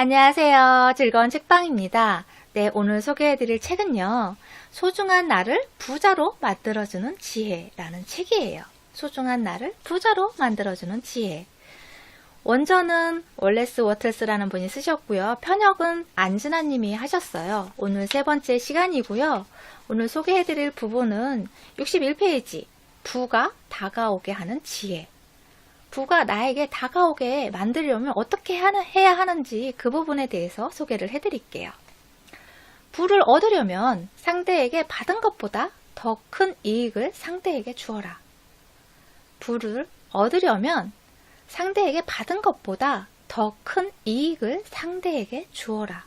안녕하세요. 즐거운 책방입니다. 네, 오늘 소개해드릴 책은요. 소중한 나를 부자로 만들어주는 지혜라는 책이에요. 소중한 나를 부자로 만들어주는 지혜. 원저는 월레스 워틀스라는 분이 쓰셨고요. 편역은 안진아 님이 하셨어요. 오늘 세 번째 시간이고요. 오늘 소개해드릴 부분은 61페이지. 부가 다가오게 하는 지혜. 부가 나에게 다가오게 만들려면 어떻게 해야 하는지 그 부분에 대해서 소개를 해드릴게요. 부를 얻으려면 상대에게 받은 것보다 더 큰 이익을 상대에게 주어라. 부를 얻으려면 상대에게 받은 것보다 더 큰 이익을 상대에게 주어라.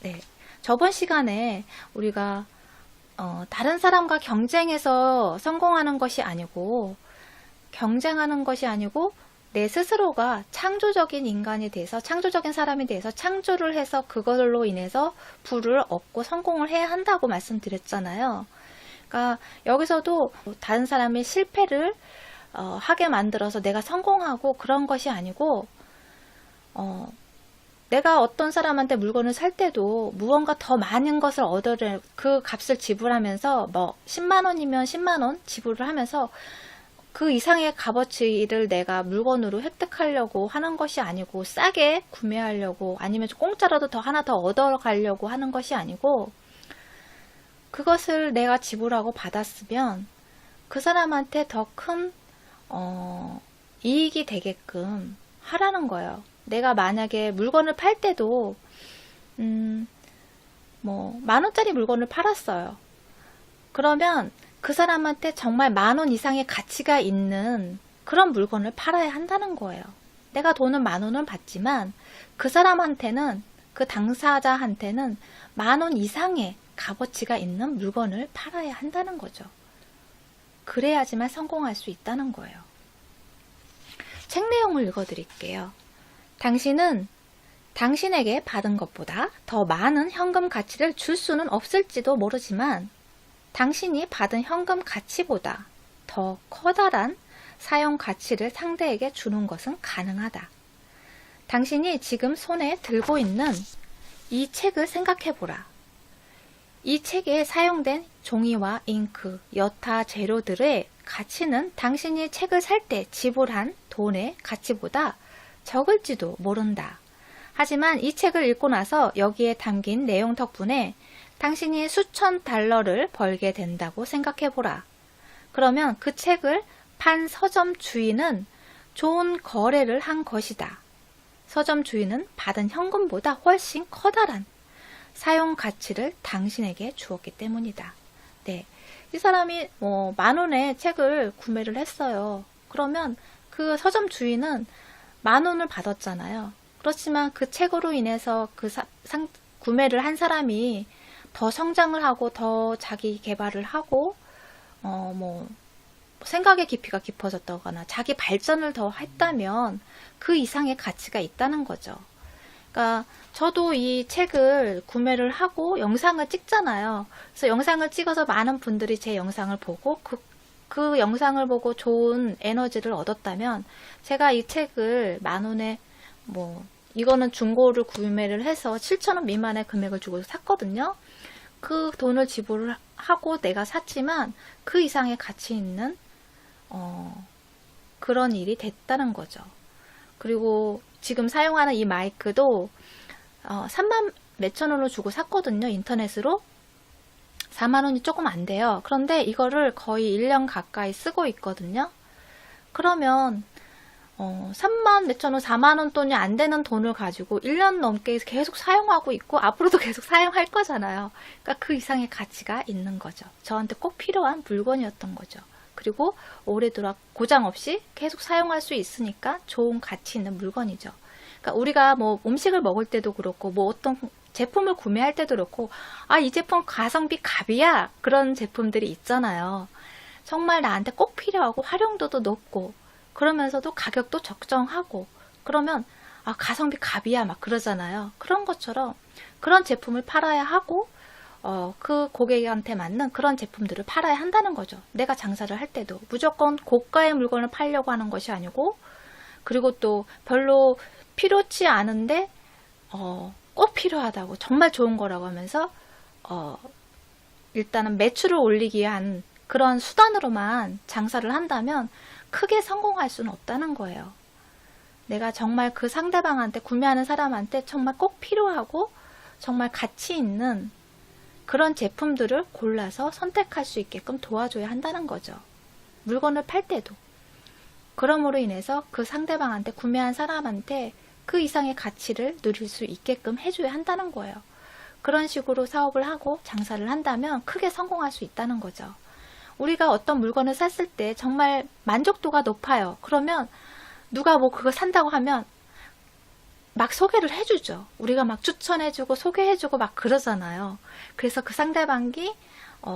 네, 저번 시간에 우리가 다른 사람과 경쟁해서 성공하는 것이 아니고 내 스스로가 창조적인 인간이 돼서 창조적인 사람이 돼서 창조를 해서 그걸로 인해서 부를 얻고 성공을 해야 한다고 말씀드렸잖아요. 그러니까 여기서도 다른 사람이 실패를 하게 만들어서 내가 성공하고 그런 것이 아니고 내가 어떤 사람한테 물건을 살 때도 무언가 더 많은 것을 얻으려 그 값을 지불하면서 뭐 10만 원이면 10만 원 지불을 하면서 그 이상의 값어치를 내가 물건으로 획득하려고 하는 것이 아니고 싸게 구매하려고 아니면 공짜라도 하나 더 얻어가려고 하는 것이 아니고 그것을 내가 지불하고 받았으면 그 사람한테 더 큰 이익이 되게끔 하라는 거예요. 내가 만약에 물건을 팔 때도 뭐 10,000원짜리 물건을 팔았어요. 그러면 그 사람한테 정말 10,000원 이상의 가치가 있는 그런 물건을 팔아야 한다는 거예요. 내가 돈은 10,000원을 받지만 그 사람한테는 그 당사자한테는 10,000원 이상의 값어치가 있는 물건을 팔아야 한다는 거죠. 그래야지만 성공할 수 있다는 거예요. 책 내용을 읽어드릴게요. 당신은 당신에게 받은 것보다 더 많은 현금 가치를 줄 수는 없을지도 모르지만 당신이 받은 현금 가치보다 더 커다란 사용 가치를 상대에게 주는 것은 가능하다. 당신이 지금 손에 들고 있는 이 책을 생각해보라. 이 책에 사용된 종이와 잉크, 여타 재료들의 가치는 당신이 책을 살 때 지불한 돈의 가치보다 적을지도 모른다. 하지만 이 책을 읽고 나서 여기에 담긴 내용 덕분에 당신이 수천 달러를 벌게 된다고 생각해보라. 그러면 그 책을 판 서점 주인은 좋은 거래를 한 것이다. 서점 주인은 받은 현금보다 훨씬 커다란 사용 가치를 당신에게 주었기 때문이다. 네, 이 사람이 10,000원에 책을 구매를 했어요. 그러면 그 서점 주인은 10,000원을 받았잖아요. 그렇지만 그 책으로 인해서 구매를 한 사람이 더 성장을 하고 더 자기 개발을 하고 생각의 깊이가 깊어졌다거나 자기 발전을 더 했다면 그 이상의 가치가 있다는 거죠. 그러니까 저도 이 책을 구매를 하고 영상을 찍잖아요. 그래서 영상을 찍어서 많은 분들이 제 영상을 보고 그 영상을 보고 좋은 에너지를 얻었다면 제가 이 책을 10,000원에 이거는 중고를 구매를 해서 7,000원 미만의 금액을 주고 샀거든요. 그 돈을 지불을 하고 내가 샀지만 그 이상의 가치 있는 그런 일이 됐다는 거죠. 그리고 지금 사용하는 이 마이크도 3만 몇천 원을 주고 샀거든요. 인터넷으로 4만 원이 조금 안 돼요. 그런데 이거를 거의 1년 가까이 쓰고 있거든요. 그러면 3만 몇천 원, 4만 원 돈이 안 되는 돈을 가지고 1년 넘게 계속 사용하고 있고 앞으로도 계속 사용할 거잖아요. 그러니까 그 이상의 가치가 있는 거죠. 저한테 꼭 필요한 물건이었던 거죠. 그리고 오래도록 고장 없이 계속 사용할 수 있으니까 좋은 가치 있는 물건이죠. 그러니까 우리가 음식을 먹을 때도 그렇고 어떤 제품을 구매할 때도 그렇고 이 제품 가성비 갑이야 그런 제품들이 있잖아요. 정말 나한테 꼭 필요하고 활용도도 높고 그러면서도 가격도 적정하고 그러면 가성비 갑이야 막 그러잖아요. 그런 것처럼 그런 제품을 팔아야 하고 그 고객한테 맞는 그런 제품들을 팔아야 한다는 거죠. 내가 장사를 할 때도 무조건 고가의 물건을 팔려고 하는 것이 아니고 그리고 또 별로 필요치 않은데 꼭 필요하다고, 정말 좋은 거라고 하면서 일단은 매출을 올리기 위한 그런 수단으로만 장사를 한다면 크게 성공할 수는 없다는 거예요. 내가 정말 그 상대방한테, 구매하는 사람한테 정말 꼭 필요하고 정말 가치 있는 그런 제품들을 골라서 선택할 수 있게끔 도와줘야 한다는 거죠. 물건을 팔 때도. 그럼으로 인해서 그 상대방한테, 구매한 사람한테 그 이상의 가치를 누릴 수 있게끔 해줘야 한다는 거예요. 그런 식으로 사업을 하고 장사를 한다면 크게 성공할 수 있다는 거죠. 우리가 어떤 물건을 샀을 때 정말 만족도가 높아요. 그러면 누가 뭐 그거 산다고 하면 막 소개를 해주죠. 우리가 막 추천해주고 소개해주고 막 그러잖아요. 그래서 그 상대방이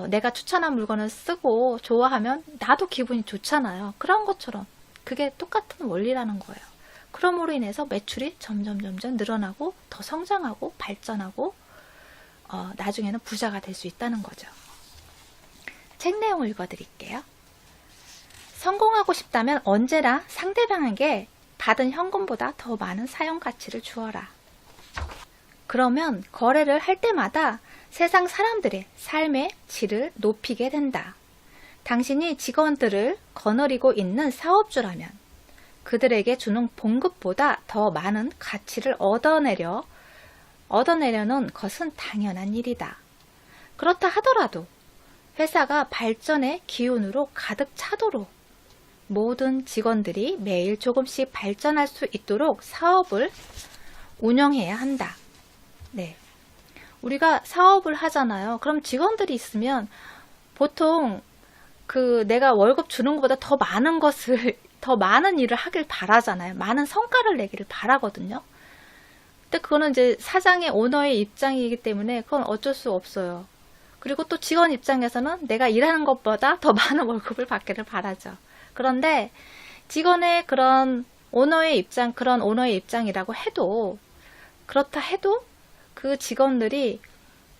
내가 추천한 물건을 쓰고 좋아하면 나도 기분이 좋잖아요. 그런 것처럼 그게 똑같은 원리라는 거예요. 그럼으로 인해서 매출이 점점 늘어나고 더 성장하고 발전하고 나중에는 부자가 될 수 있다는 거죠. 책 내용을 읽어드릴게요. 성공하고 싶다면 언제나 상대방에게 받은 현금보다 더 많은 사용 가치를 주어라. 그러면 거래를 할 때마다 세상 사람들의 삶의 질을 높이게 된다. 당신이 직원들을 거느리고 있는 사업주라면 그들에게 주는 봉급보다 더 많은 가치를 얻어내려는 것은 당연한 일이다. 그렇다 하더라도 회사가 발전의 기운으로 가득 차도록 모든 직원들이 매일 조금씩 발전할 수 있도록 사업을 운영해야 한다. 네. 우리가 사업을 하잖아요. 그럼 직원들이 있으면 보통 내가 월급 주는 것보다 더 많은 더 많은 일을 하길 바라잖아요. 많은 성과를 내기를 바라거든요. 근데 그거는 이제 사장의, 오너의 입장이기 때문에 그건 어쩔 수 없어요. 그리고 또 직원 입장에서는 내가 일하는 것보다 더 많은 월급을 받기를 바라죠. 그런데 직원의 그런 오너의 입장이라고 해도, 그렇다 해도 그 직원들이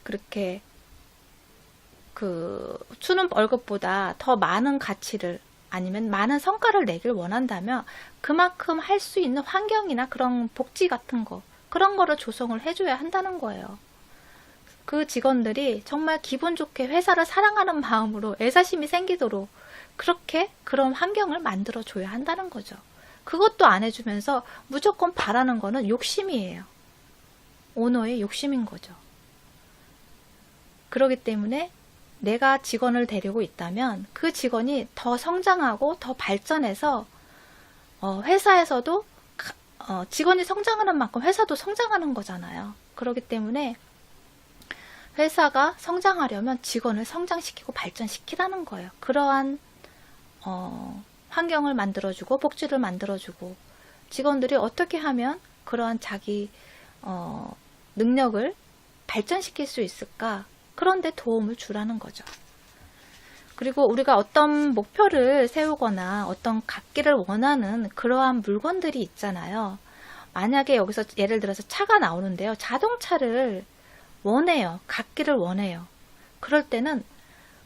그렇게 주는 월급보다 더 많은 가치를, 아니면 많은 성과를 내길 원한다면 그만큼 할 수 있는 환경이나 그런 복지 같은 거, 그런 거를 조성을 해줘야 한다는 거예요. 그 직원들이 정말 기분 좋게 회사를 사랑하는 마음으로 애사심이 생기도록 그렇게 그런 환경을 만들어줘야 한다는 거죠. 그것도 안 해주면서 무조건 바라는 거는 욕심이에요. 오너의 욕심인 거죠. 그렇기 때문에 내가 직원을 데리고 있다면 그 직원이 더 성장하고 더 발전해서 회사에서도 직원이 성장하는 만큼 회사도 성장하는 거잖아요. 그렇기 때문에 회사가 성장하려면 직원을 성장시키고 발전시키라는 거예요. 그러한 환경을 만들어주고 복지를 만들어주고 직원들이 어떻게 하면 그러한 자기 능력을 발전시킬 수 있을까? 그런데 도움을 주라는 거죠. 그리고 우리가 어떤 목표를 세우거나 어떤 갖기를 원하는 그러한 물건들이 있잖아요. 만약에 여기서 예를 들어서 차가 나오는데요. 자동차를 원해요. 갖기를 원해요. 그럴 때는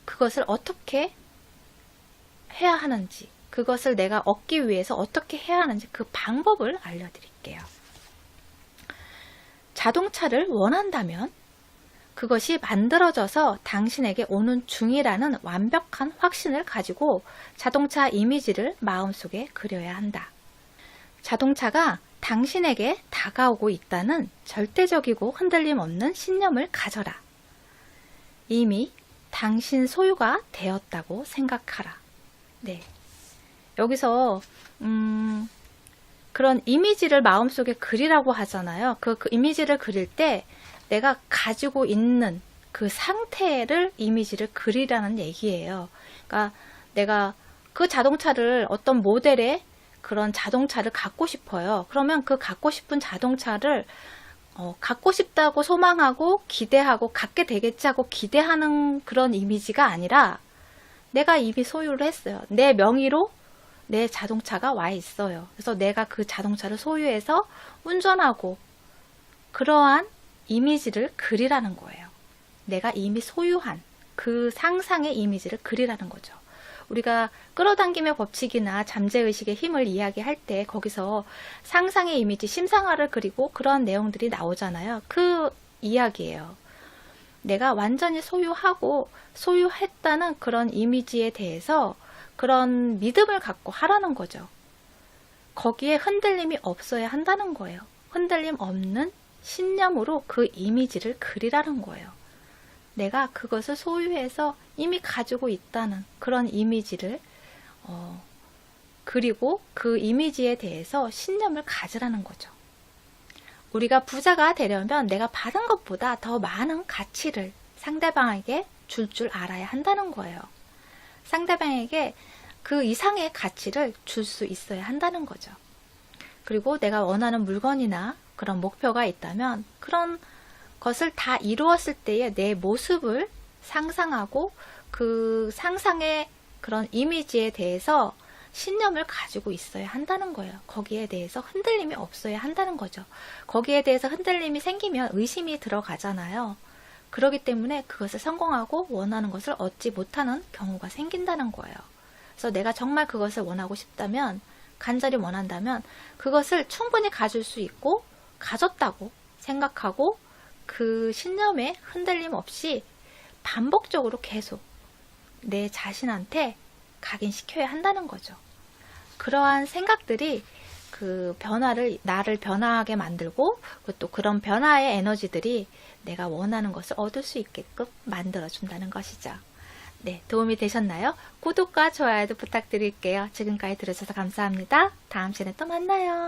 그것을 어떻게 해야 하는지, 그것을 내가 얻기 위해서 어떻게 해야 하는지 그 방법을 알려드릴게요. 자동차를 원한다면 그것이 만들어져서 당신에게 오는 중이라는 완벽한 확신을 가지고 자동차 이미지를 마음속에 그려야 한다. 자동차가 당신에게 다가오고 있다는 절대적이고 흔들림 없는 신념을 가져라. 이미 당신 소유가 되었다고 생각하라. 네. 여기서 그런 이미지를 마음속에 그리라고 하잖아요. 그 이미지를 그릴 때 내가 가지고 있는 그 상태를 이미지를 그리라는 얘기예요. 그러니까 내가 그 자동차를, 어떤 모델의 그런 자동차를 갖고 싶어요. 그러면 그 갖고 싶은 자동차를 갖고 싶다고 소망하고 기대하고 갖게 되겠지 하고 기대하는 그런 이미지가 아니라 내가 이미 소유를 했어요. 내 명의로 내 자동차가 와 있어요. 그래서 내가 그 자동차를 소유해서 운전하고 그러한 이미지를 그리라는 거예요. 내가 이미 소유한 그 상상의 이미지를 그리라는 거죠. 우리가 끌어당김의 법칙이나 잠재의식의 힘을 이야기할 때 거기서 상상의 이미지, 심상화를 그리고 그런 내용들이 나오잖아요. 그 이야기예요. 내가 완전히 소유하고 소유했다는 그런 이미지에 대해서 그런 믿음을 갖고 하라는 거죠. 거기에 흔들림이 없어야 한다는 거예요. 흔들림 없는 신념으로 그 이미지를 그리라는 거예요. 내가 그것을 소유해서 이미 가지고 있다는 그런 이미지를 그리고 그 이미지에 대해서 신념을 가지라는 거죠. 우리가 부자가 되려면 내가 받은 것보다 더 많은 가치를 상대방에게 줄 줄 알아야 한다는 거예요. 상대방에게 그 이상의 가치를 줄 수 있어야 한다는 거죠. 그리고 내가 원하는 물건이나 그런 목표가 있다면 그런 것을 다 이루었을 때의 내 모습을 상상하고 그 상상의 그런 이미지에 대해서 신념을 가지고 있어야 한다는 거예요. 거기에 대해서 흔들림이 없어야 한다는 거죠. 거기에 대해서 흔들림이 생기면 의심이 들어가잖아요. 그렇기 때문에 그것을 성공하고 원하는 것을 얻지 못하는 경우가 생긴다는 거예요. 그래서 내가 정말 그것을 원하고 싶다면, 간절히 원한다면 그것을 충분히 가질 수 있고 가졌다고 생각하고 그 신념에 흔들림 없이 반복적으로 계속 내 자신한테 각인시켜야 한다는 거죠. 그러한 생각들이 그 변화를, 나를 변화하게 만들고 또 그런 변화의 에너지들이 내가 원하는 것을 얻을 수 있게끔 만들어준다는 것이죠. 네, 도움이 되셨나요? 구독과 좋아요도 부탁드릴게요. 지금까지 들어주셔서 감사합니다. 다음 시간에 또 만나요.